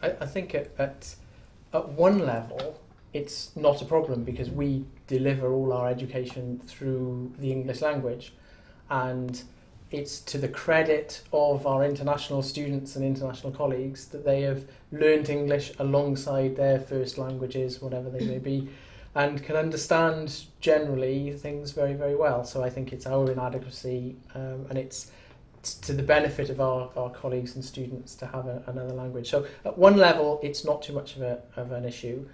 I think at one level, it's not a problem because we deliver all our education through the English language, and it's to the credit of our international students and international colleagues that they have learned English alongside their first languages, whatever they may be, and can understand generally things very, very well. So I think it's our inadequacy, and it's to the benefit of our colleagues and students to have another language. So at one level, it's not too much of an issue.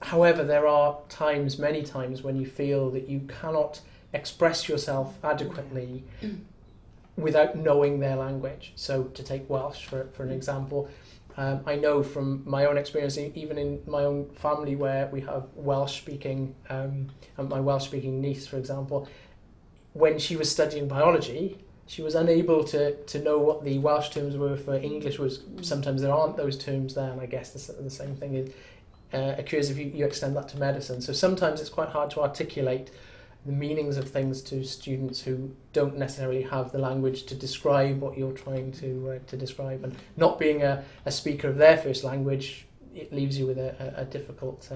However, there are times, many times, when you feel that you cannot express yourself adequately without knowing their language. So to take Welsh for an example, I know from my own experience, even in my own family where we have Welsh speaking, and my Welsh speaking niece, for example, when she was studying biology, she was unable to know what the Welsh terms were for English. Sometimes there aren't those terms there, and I guess the same thing occurs if you extend that to medicine. So sometimes it's quite hard to articulate the meanings of things to students who don't necessarily have the language to describe what you're trying to describe. And not being a speaker of their first language, it leaves you with a difficult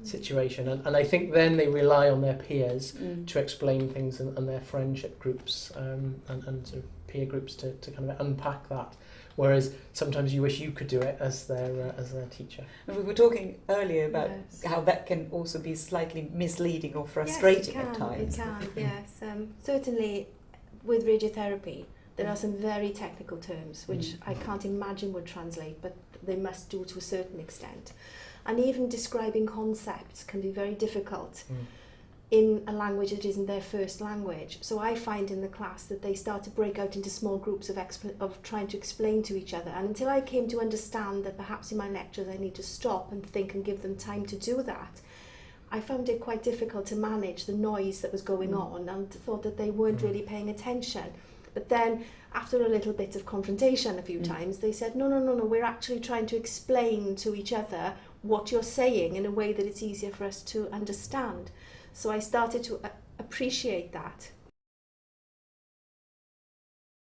situation. And I think then they rely on their peers to explain things, and their friendship groups and sort of peer groups to kind of unpack that. Whereas sometimes you wish you could do it as their teacher. And we were talking earlier about how that can also be slightly misleading or frustrating at times. It can, yes. Certainly with radiotherapy, there are some very technical terms which I can't imagine would translate, but they must do to a certain extent. And even describing concepts can be very difficult in a language that isn't their first language. So I find in the class that they start to break out into small groups of trying to explain to each other. And until I came to understand that perhaps in my lectures I need to stop and think and give them time to do that, I found it quite difficult to manage the noise that was going on, and thought that they weren't really paying attention. But then after a little bit of confrontation a few times, they said, no, we're actually trying to explain to each other what you're saying in a way that it's easier for us to understand. So I started to appreciate that